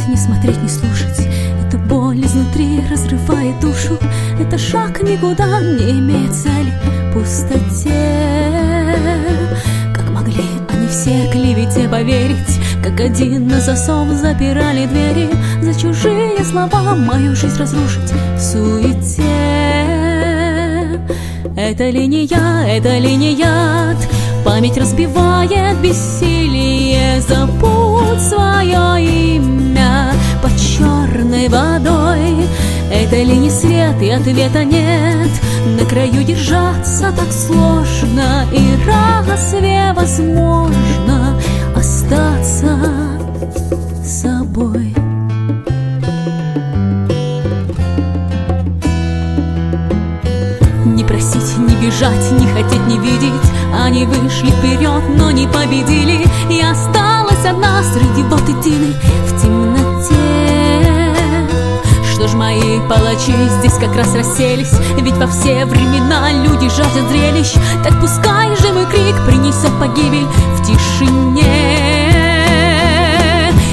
Не смотреть, не слушать. Эта боль изнутри разрывает душу. Это шаг никуда, не имеет цели, пустоте. Как могли они все клевете поверить, как один на засов запирали двери, за чужие слова мою жизнь разрушить в суете. Это ли не я, это ли не яд? Память разбивает бессилие. Забудь свое имя под черной водой. Это ли не свет, и ответа нет? На краю держаться так сложно, и разве возможно остаться собой? Не просить, не бежать, не хотеть, не видеть. Они вышли вперед, но не победили. И осталась одна среди болтытины в темноте. Что ж, мои палачи здесь как раз расселись, ведь во все времена люди жаждут зрелищ. Так пускай же мой крик принесет погибель в тишине.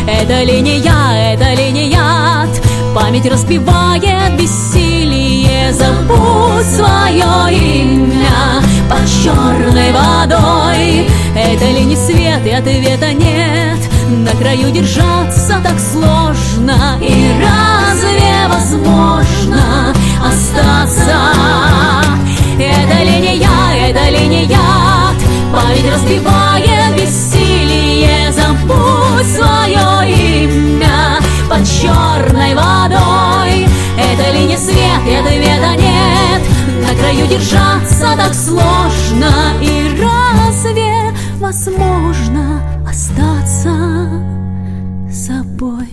Это ли не я, это ли не яд? Память разбивает бессилие. Забудь свое имя под черной водой. Это ли не свет, и ответа нет? На краю держаться так сложно, и разве возможно остаться? Это ли не я, это ли не яд? Память разбивает бессилие. Забудь свое имя под черной водой. Это ли не свет, и ответа нет? На краю держаться так сложно, и разве возможно остаться собой?